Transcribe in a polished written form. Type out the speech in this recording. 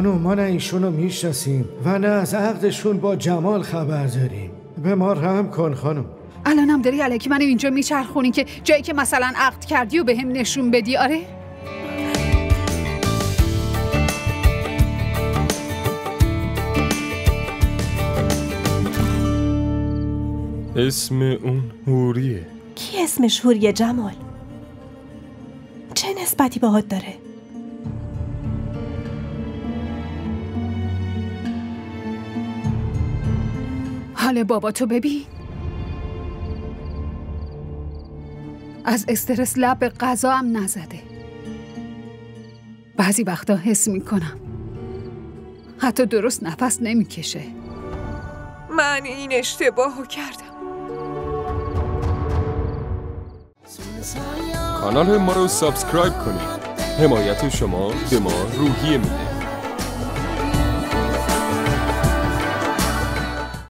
خانم ما نه ایشونو میشناسیم و نه از عقدشون با جمال خبر داریم. به ما رحم کن خانم. الانم داری الکی منو اینجا میچرخونی که جایی که مثلا عقد کردی و به هم نشون بدی؟ آره؟ اسم اون حوریه. کی اسمش حوریه جمال؟ چه نسبتی باهات داره؟ حال بابا تو ببین، از استرس لب به غذا هم نزده. بعضی وقتا حس میکنم حتی درست نفس نمیکشه. من این اشتباهو کردم. کانال ما رو سابسکرایب کنید. حمایت شما به ما روحیه میده.